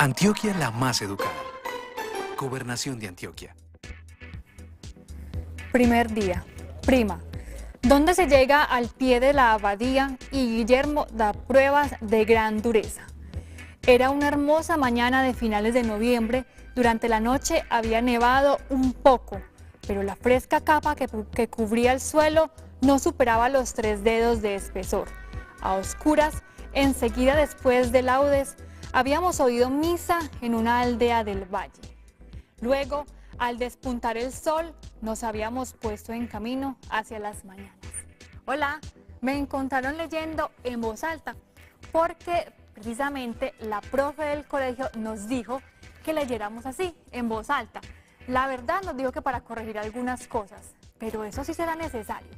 Antioquia la más educada. Gobernación de Antioquia. Primer día. Prima. ¿Dónde se llega al pie de la abadía y Guillermo da pruebas de gran dureza? Era una hermosa mañana de finales de noviembre. Durante la noche había nevado un poco, pero la fresca capa que cubría el suelo no superaba los 3 dedos de espesor. A oscuras, enseguida después de laudes, habíamos oído misa en una aldea del valle. Luego, al despuntar el sol, nos habíamos puesto en camino hacia las mañanas. Hola, me encontraron leyendo en voz alta, porque precisamente la profe del colegio nos dijo que leyéramos así, en voz alta. La verdad nos dijo que para corregir algunas cosas, pero eso sí será necesario,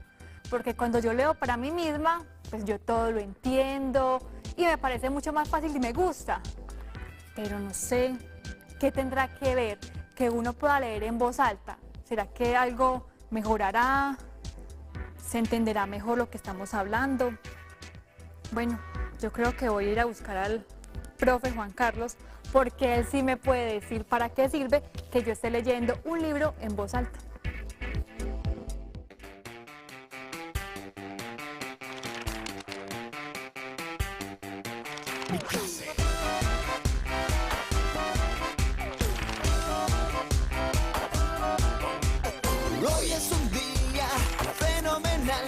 porque cuando yo leo para mí misma, pues yo todo lo entiendo y me parece mucho más fácil y me gusta. Pero no sé qué tendrá que ver que uno pueda leer en voz alta. ¿Será que algo mejorará? ¿Se entenderá mejor lo que estamos hablando? Bueno, yo creo que voy a ir a buscar al profe Juan Carlos, porque él sí me puede decir para qué sirve que yo esté leyendo un libro en voz alta. Mi clase. Hoy es un día fenomenal.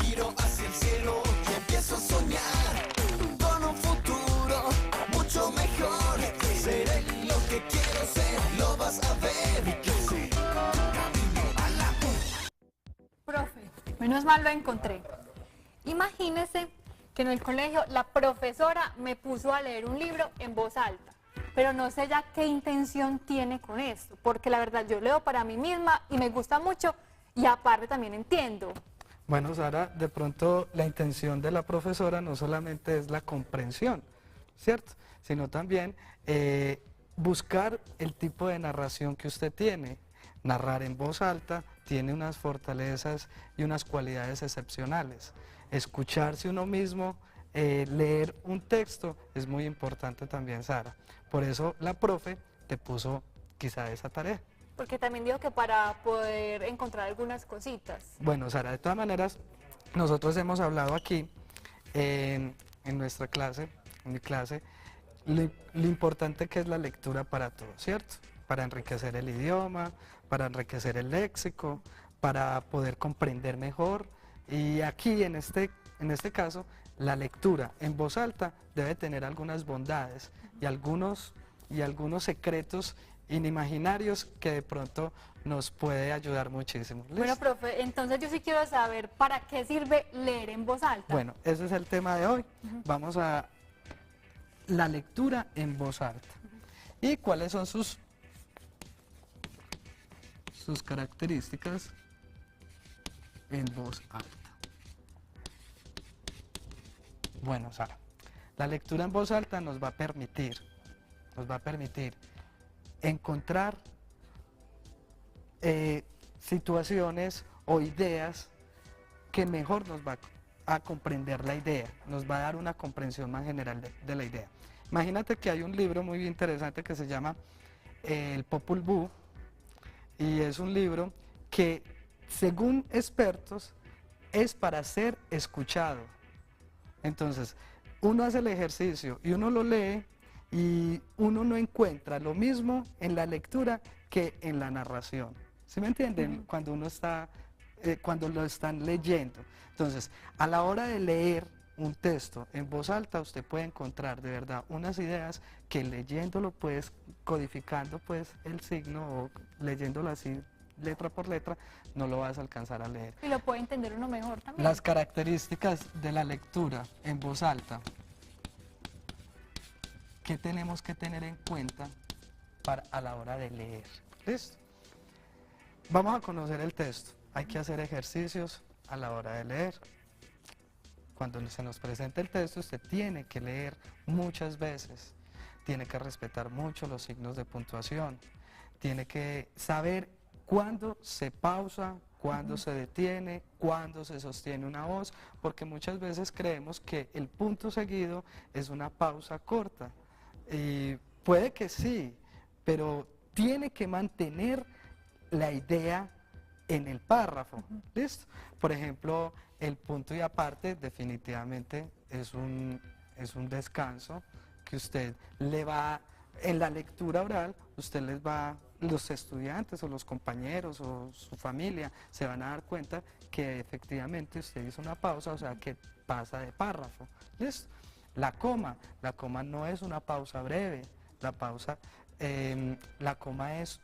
Miro hacia el cielo y empiezo a soñar con un futuro mucho mejor. Seré lo que quiero ser, lo vas a ver. Mi clase, camino a la Profe, menos mal lo encontré. Imagínese que en el colegio la profesora me puso a leer un libro en voz alta, pero no sé ya qué intención tiene con esto, porque la verdad yo leo para mí misma y me gusta mucho y aparte también entiendo. Bueno, Sara, de pronto la intención de la profesora no solamente es la comprensión, ¿cierto? Sino también buscar el tipo de narración que usted tiene. Narrar en voz alta tiene unas fortalezas y unas cualidades excepcionales. Escucharse uno mismo, leer un texto es muy importante también, Sara. Por eso la profe te puso quizá esa tarea. Porque también digo que para poder encontrar algunas cositas. Bueno, Sara, de todas maneras, nosotros hemos hablado aquí en nuestra clase, en mi clase, lo importante que es la lectura para todos, ¿cierto? Para enriquecer el idioma, para enriquecer el léxico, para poder comprender mejor. Y aquí, en este caso, la lectura en voz alta debe tener algunas bondades y algunos secretos inimaginarios que de pronto nos puede ayudar muchísimo. ¿Listo? Bueno, profe, entonces yo sí quiero saber para qué sirve leer en voz alta. Bueno, ese es el tema de hoy. Vamos a la lectura en voz alta. ¿Y cuáles son sus características en voz alta? Bueno, Sara, la lectura en voz alta nos va a permitir encontrar situaciones o ideas que mejor nos va a comprender la idea, nos va a dar una comprensión más general de la idea. Imagínate que hay un libro muy interesante que se llama El Popol Vuh, y es un libro que, según expertos, es para ser escuchado. Entonces, uno hace el ejercicio y uno lo lee y uno no encuentra lo mismo en la lectura que en la narración. ¿Sí me entienden? Cuando uno está, cuando lo están leyendo. Entonces, a la hora de leer un texto en voz alta, usted puede encontrar de verdad unas ideas que leyéndolo, pues, codificando pues el signo o leyéndolo así letra por letra, no lo vas a alcanzar a leer. Y lo puede entender uno mejor también. Las características de la lectura en voz alta. ¿Qué tenemos que tener en cuenta a la hora de leer? ¿Listo? Vamos a conocer el texto. Hay que hacer ejercicios a la hora de leer. Cuando se nos presenta el texto, usted tiene que leer muchas veces. Tiene que respetar mucho los signos de puntuación. Tiene que saber cuándo se pausa, cuándo se detiene, cuándo se sostiene una voz, porque muchas veces creemos que el punto seguido es una pausa corta. Y Puede que sí, pero tiene que mantener la idea en el párrafo. ¿Listo? Por ejemplo, el punto y aparte definitivamente es un descanso que usted le va, en la lectura oral, usted les va, los estudiantes o los compañeros o su familia se van a dar cuenta que efectivamente usted hizo una pausa, o sea que pasa de párrafo. ¿Listo? La coma no es una pausa breve, la coma es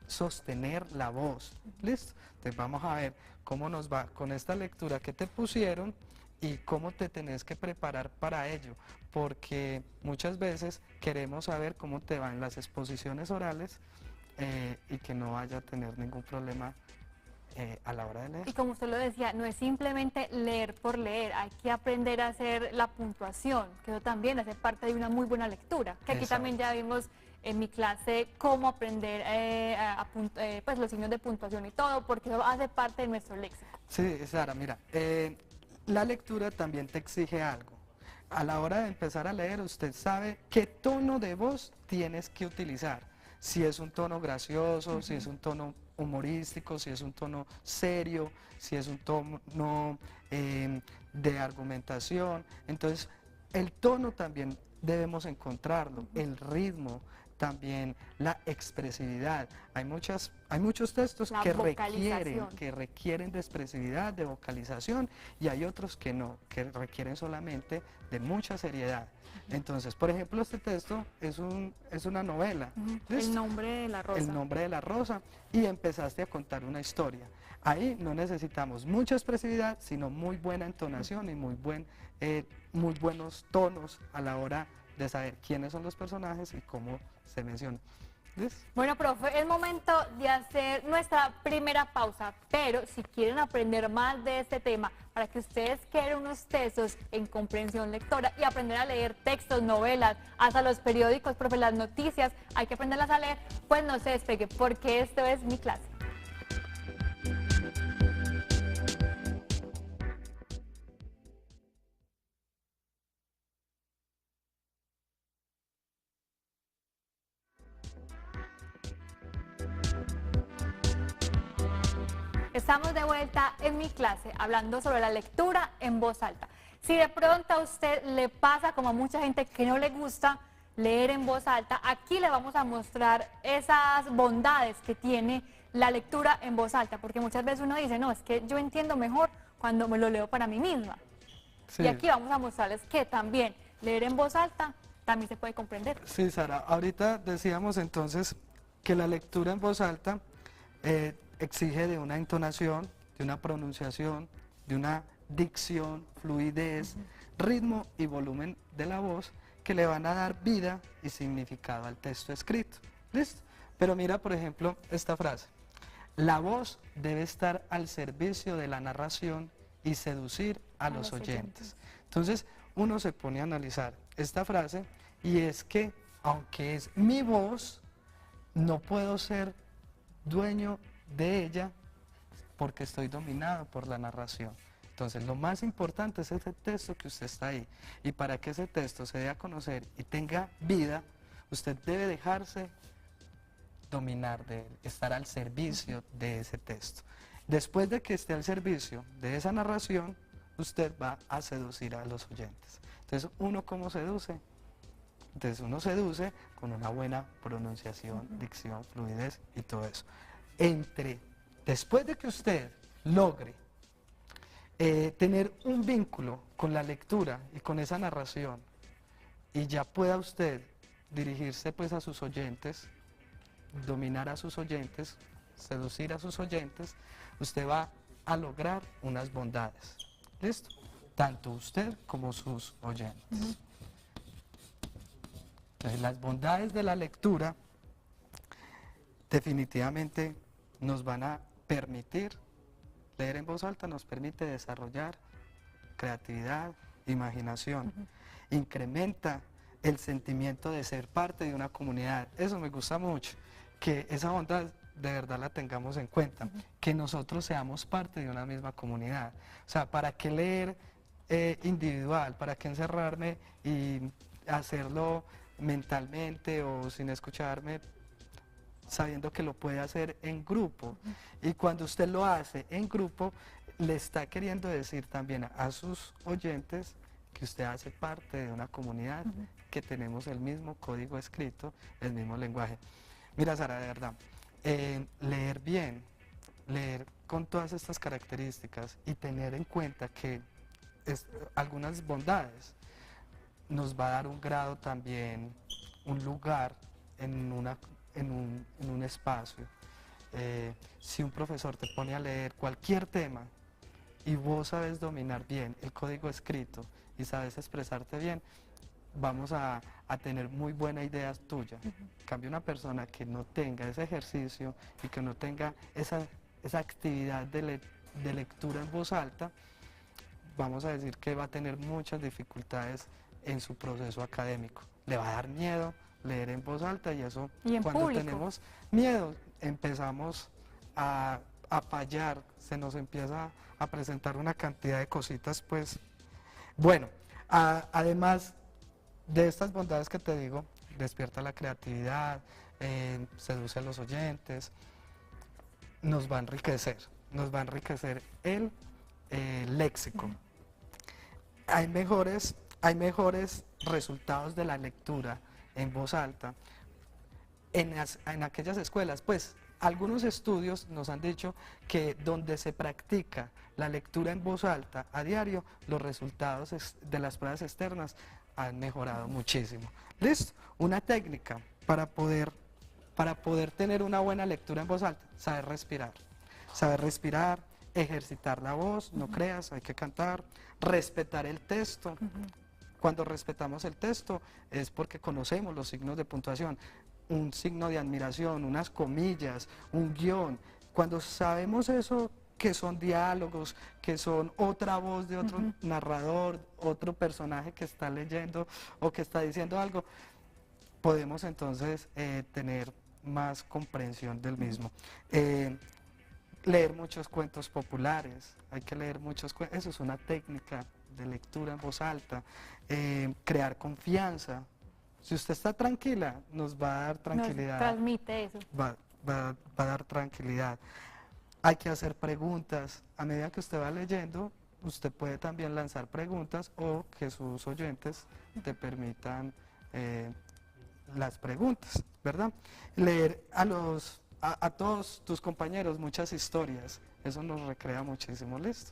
sostener la voz. ¿Listo? Entonces vamos a ver cómo nos va con esta lectura que te pusieron y cómo te tenés que preparar para ello, porque muchas veces queremos saber cómo te van las exposiciones orales y que no vaya a tener ningún problema a la hora de leer. Y como usted lo decía, no es simplemente leer por leer, hay que aprender a hacer la puntuación, que eso también hace parte de una muy buena lectura, que aquí Exacto. también ya vimos en mi clase cómo aprender pues los signos de puntuación y todo, porque eso hace parte de nuestro léxico. Sí, Sara, mira, la lectura también te exige algo. A la hora de empezar a leer, usted sabe qué tono de voz tienes que utilizar. Si es un tono gracioso, si es un tono humorístico, si es un tono serio, si es un tono de argumentación. Entonces, el tono también debemos encontrarlo, el ritmo, también la expresividad. Hay muchos textos La que vocalización. requieren de expresividad, de vocalización, y hay otros que no, que requieren solamente de mucha seriedad. Entonces, por ejemplo, este texto es una novela. ¿Listo? El nombre de la rosa. El nombre de la rosa, y empezaste a contar una historia. Ahí no necesitamos mucha expresividad, sino muy buena entonación y muy buenos tonos a la hora de saber quiénes son los personajes y cómo se menciona. ¿Listo? Bueno, profe, es momento de hacer nuestra primera pausa, pero si quieren aprender más de este tema, para que ustedes queden unos textos en comprensión lectora y aprender a leer textos, novelas, hasta los periódicos, profe, las noticias, hay que aprenderlas a leer, pues no se despegue, porque esto es mi clase. Estamos de vuelta en mi clase hablando sobre la lectura en voz alta. Si de pronto a usted le pasa como a mucha gente que no le gusta leer en voz alta, aquí le vamos a mostrar esas bondades que tiene la lectura en voz alta, porque muchas veces uno dice, no, es que yo entiendo mejor cuando me lo leo para mí misma. Sí. Y aquí vamos a mostrarles que también leer en voz alta también se puede comprender. Sí, Sara, ahorita decíamos entonces que la lectura en voz alta exige de una entonación, de una pronunciación, de una dicción, fluidez, ritmo y volumen de la voz que le van a dar vida y significado al texto escrito. ¿Listo? Pero mira, por ejemplo, esta frase. La voz debe estar al servicio de la narración y seducir a los oyentes. Entonces, uno se pone a analizar esta frase y es que, aunque es mi voz, no puedo ser dueño de ella porque estoy dominado por la narración. Entonces, lo más importante es ese texto que usted está ahí. Y para que ese texto se dé a conocer y tenga vida, usted debe dejarse dominar de él, estar al servicio de ese texto. Después de que esté al servicio de esa narración, usted va a seducir a los oyentes. Entonces, ¿uno cómo seduce? Entonces, uno seduce con una buena pronunciación, dicción, fluidez y todo eso. Después de que usted logre tener un vínculo con la lectura y con esa narración, y ya pueda usted dirigirse pues a sus oyentes, dominar a sus oyentes, seducir a sus oyentes, usted va a lograr unas bondades. ¿Listo? Tanto usted como sus oyentes. Entonces, las bondades de la lectura definitivamente nos van a permitir, leer en voz alta nos permite desarrollar creatividad, imaginación, incrementa el sentimiento de ser parte de una comunidad. Eso me gusta mucho, que esa bondad de verdad la tengamos en cuenta, que nosotros seamos parte de una misma comunidad. O sea, ¿para qué leer individual? ¿Para qué encerrarme y hacerlo mentalmente o sin escucharme, sabiendo que lo puede hacer en grupo. Y cuando usted lo hace en grupo, le está queriendo decir también a sus oyentes que usted hace parte de una comunidad, que tenemos el mismo código escrito, el mismo lenguaje. Mira, Sara, de verdad, leer bien, leer con todas estas características y tener en cuenta que algunas bondades nos va a dar un grado también, un lugar en un espacio. Si un profesor te pone a leer cualquier tema y vos sabes dominar bien el código escrito y sabes expresarte bien, vamos a tener muy buena idea tuya. En cambio, una persona que no tenga ese ejercicio y que no tenga esa actividad de lectura en voz alta, vamos a decir que va a tener muchas dificultades en su proceso académico. Le va a dar miedo leer en voz alta y eso, Y en cuando público. tenemos miedo, empezamos a fallar, se nos empieza a presentar una cantidad de cositas, pues, bueno, además de estas bondades que te digo, despierta la creatividad, seduce a los oyentes, nos va a enriquecer el léxico. Hay mejores resultados de la lectura en voz alta en aquellas escuelas. Pues algunos estudios nos han dicho que donde se practica la lectura en voz alta a diario, los resultados de las pruebas externas han mejorado muchísimo. ¿Listo? Una técnica para poder tener una buena lectura en voz alta, saber respirar, ejercitar la voz, no creas, hay que cantar, respetar el texto. Cuando respetamos el texto es porque conocemos los signos de puntuación, un signo de admiración, unas comillas, un guión. Cuando sabemos eso, que son diálogos, que son otra voz de otro narrador, otro personaje que está leyendo o que está diciendo algo, podemos entonces tener más comprensión del mismo. Leer muchos cuentos populares, hay que leer muchos cuentos, eso es una técnica de lectura en voz alta. Crear confianza. Si usted está tranquila, nos va a dar tranquilidad. Nos transmite eso. Va a dar tranquilidad. Hay que hacer preguntas. A medida que usted va leyendo, usted puede también lanzar preguntas o que sus oyentes te permitan las preguntas, ¿verdad? Leer a todos tus compañeros muchas historias, eso nos recrea muchísimo, ¿listo?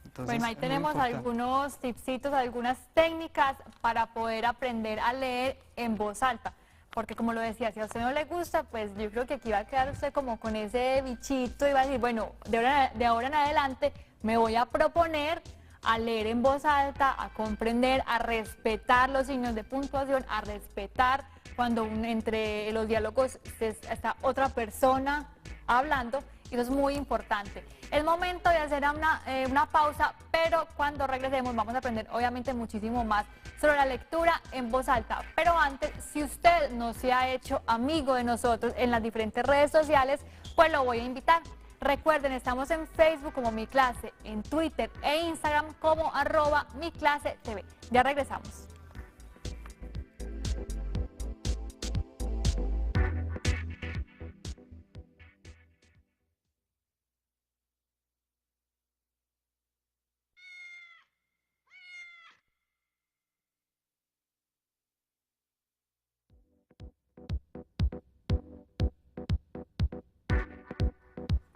Entonces, Bueno, ahí es muy tenemos importante. algunos tipsitos, algunas técnicas para poder aprender a leer en voz alta. Porque como lo decía, si a usted no le gusta, pues yo creo que aquí va a quedar usted como con ese bichito y va a decir, bueno, de ahora en adelante me voy a proponer a leer en voz alta, a comprender, a respetar los signos de puntuación, a respetar cuando entre los diálogos está otra persona hablando, y eso es muy importante. Es momento de hacer una pausa, pero cuando regresemos vamos a aprender obviamente muchísimo más sobre la lectura en voz alta. Pero antes, si usted no se ha hecho amigo de nosotros en las diferentes redes sociales, pues lo voy a invitar. Recuerden, estamos en Facebook como Mi Clase, en Twitter e Instagram como @miclasetv. Ya regresamos.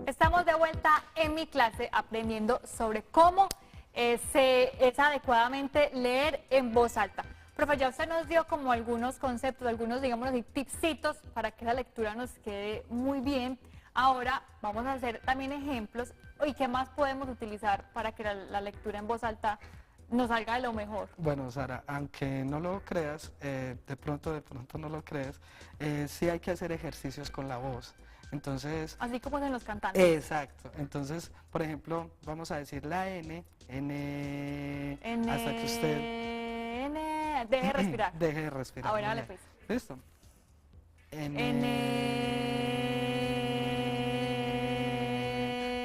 Estamos de vuelta en Mi Clase aprendiendo sobre cómo es adecuadamente leer en voz alta. Profe, ya usted nos dio como algunos conceptos, algunos, digamos así, tipsitos para que la lectura nos quede muy bien. Ahora vamos a hacer también ejemplos y qué más podemos utilizar para que la lectura en voz alta nos salga de lo mejor. Bueno, Sara, aunque no lo creas, de pronto no lo crees, sí hay que hacer ejercicios con la voz. Entonces, Así como en los cantantes. exacto. Entonces, por ejemplo, vamos a decir la N, hasta que usted Deje respirar. deje de respirar. Ahora muy dale bien. pues. ¿Listo?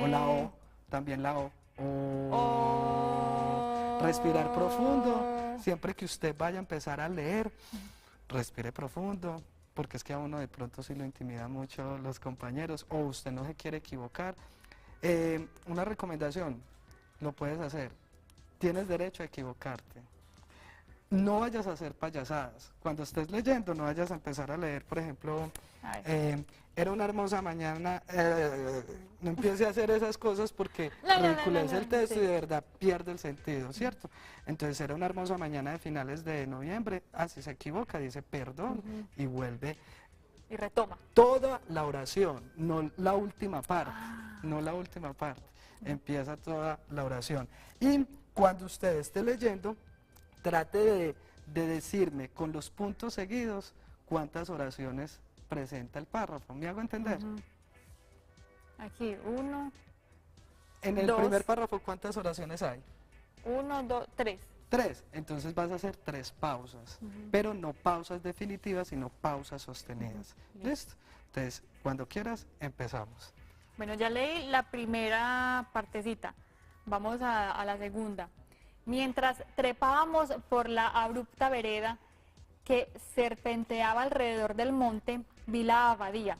O la O, también la O. Respirar profundo. Siempre que usted vaya a empezar a leer, respire profundo, porque es que a uno de pronto sí lo intimida mucho los compañeros, o usted no se quiere equivocar. Una recomendación, lo puedes hacer, tienes derecho a equivocarte. No vayas a hacer payasadas. Cuando estés leyendo, no vayas a empezar a leer, por ejemplo, era una hermosa mañana, no empiece a hacer esas cosas porque ridiculece el texto y de verdad pierde el sentido, ¿cierto? Entonces, era una hermosa mañana de finales de noviembre, si se equivoca, dice perdón y vuelve. Y retoma. Toda la oración, no la última parte, no la última parte, empieza toda la oración. Y cuando usted esté leyendo, trate de decirme con los puntos seguidos cuántas oraciones presenta el párrafo. ¿Me hago entender? Aquí, 1. En el primer párrafo, ¿cuántas oraciones hay? 1, 2, 3. 3. Entonces vas a hacer 3 pausas, pero no pausas definitivas, sino pausas sostenidas. ¿Listo? Entonces, cuando quieras, empezamos. Bueno, ya leí la primera partecita. Vamos a la segunda. Mientras trepábamos por la abrupta vereda que serpenteaba alrededor del monte, vi la abadía.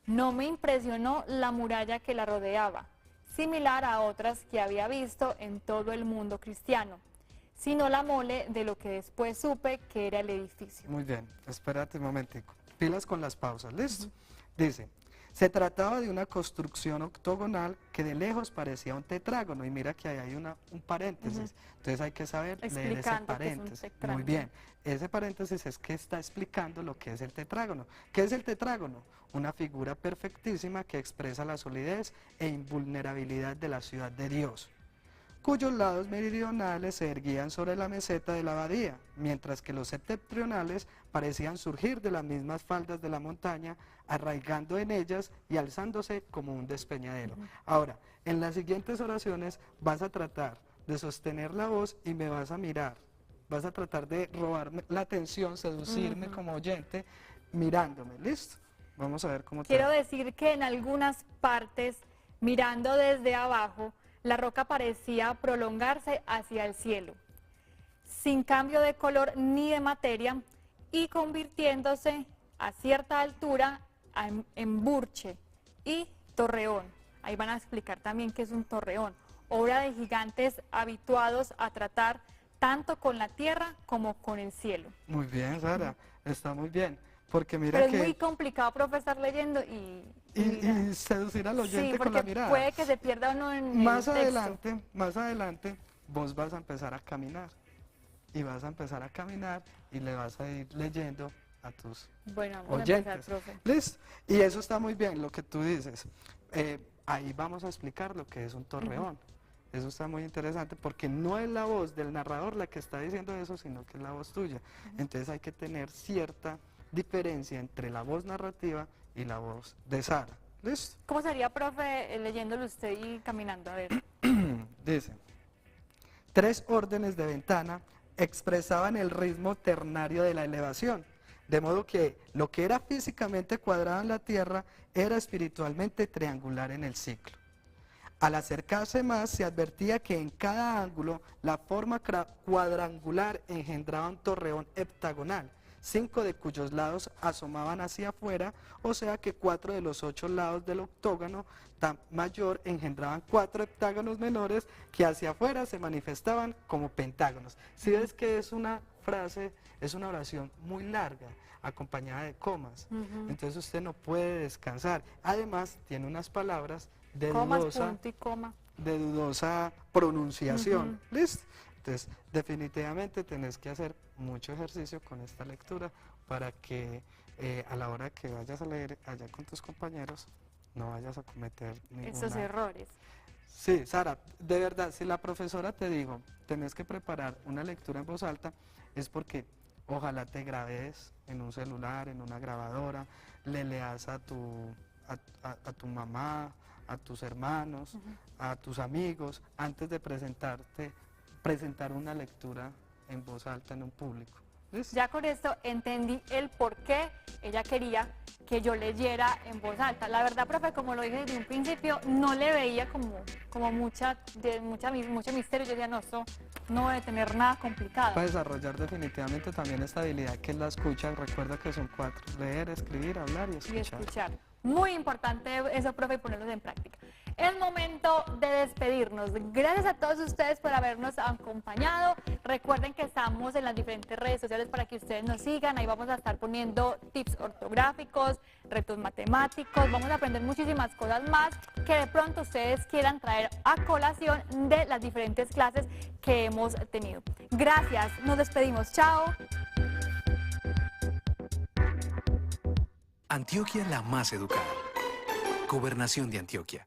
No me impresionó la muralla que la rodeaba, similar a otras que había visto en todo el mundo cristiano, sino la mole de lo que después supe que era el edificio. Muy bien, espérate un momentico. Pilas con las pausas, ¿listo? Dice, se trataba de una construcción octogonal que de lejos parecía un tetrágono, y mira que ahí hay un paréntesis, entonces hay que saber leer ese paréntesis. Muy bien, ese paréntesis es que está explicando lo que es el tetrágono. ¿Qué es el tetrágono? Una figura perfectísima que expresa la solidez e invulnerabilidad de la ciudad de Dios, cuyos lados meridionales se erguían sobre la meseta de la abadía, mientras que los septentrionales parecían surgir de las mismas faldas de la montaña, arraigando en ellas y alzándose como un despeñadero. Ahora, en las siguientes oraciones vas a tratar de sostener la voz y me vas a mirar, vas a tratar de robarme la atención, seducirme como oyente, mirándome, ¿listo? Vamos a ver cómo Quiero decir que en algunas partes, mirando desde abajo, la roca parecía prolongarse hacia el cielo, sin cambio de color ni de materia, y convirtiéndose a cierta altura en burche y torreón. Ahí van a explicar también qué es un torreón, obra de gigantes habituados a tratar tanto con la tierra como con el cielo. Muy bien, Sara, está muy bien, porque mira Pero que... es muy complicado, profe, estar leyendo y seducir al oyente con la mirada. Puede que se pierda uno en el texto. Más adelante, vos vas a empezar a caminar. Y vas a empezar a caminar y le vas a ir leyendo a tus oyentes. Profe. ¿Listo? Y eso está muy bien, lo que tú dices. Ahí vamos a explicar lo que es un torreón. Eso está muy interesante porque no es la voz del narrador la que está diciendo eso, sino que es la voz tuya. Entonces hay que tener cierta diferencia entre la voz narrativa y la voz de Sara. ¿Listo? ¿Cómo sería, profe, leyéndolo usted y caminando? A ver. Dice, 3 órdenes de ventana expresaban el ritmo ternario de la elevación, de modo que lo que era físicamente cuadrado en la tierra era espiritualmente triangular en el ciclo. Al acercarse más se advertía que en cada ángulo la forma cuadrangular engendraba un torreón heptagonal, 5 de cuyos lados asomaban hacia afuera, o sea que 4 de los 8 lados del octógono mayor engendraban 4 heptágonos menores que hacia afuera se manifestaban como pentágonos. Si ves que es una frase, es una oración muy larga, acompañada de comas, entonces usted no puede descansar. Además tiene unas palabras de dudosa pronunciación. ¿Listo? Entonces, definitivamente tenés que hacer mucho ejercicio con esta lectura para que a la hora que vayas a leer allá con tus compañeros no vayas a cometer esos errores. Sí, Sara, de verdad, si la profesora te dijo, tenés que preparar una lectura en voz alta, es porque ojalá te grabes en un celular, en una grabadora, le leas a tu mamá, a tus hermanos, a tus amigos, antes de presentar una lectura en voz alta en un público. ¿Listo? Ya con esto entendí el por qué ella quería que yo leyera en voz alta. La verdad, profe, como lo dije desde un principio, no le veía como mucho misterio. Yo decía, no, esto no debe tener nada complicado. Para desarrollar definitivamente también esta habilidad que es la escucha. Recuerda que son 4: leer, escribir, hablar y Y escuchar. escuchar. Muy importante eso, profe, y ponerlos en práctica. Es momento de despedirnos. Gracias a todos ustedes por habernos acompañado. Recuerden que estamos en las diferentes redes sociales para que ustedes nos sigan. Ahí vamos a estar poniendo tips ortográficos, retos matemáticos. Vamos a aprender muchísimas cosas más que de pronto ustedes quieran traer a colación de las diferentes clases que hemos tenido. Gracias. Nos despedimos. Chao. Antioquia la más educada. Gobernación de Antioquia.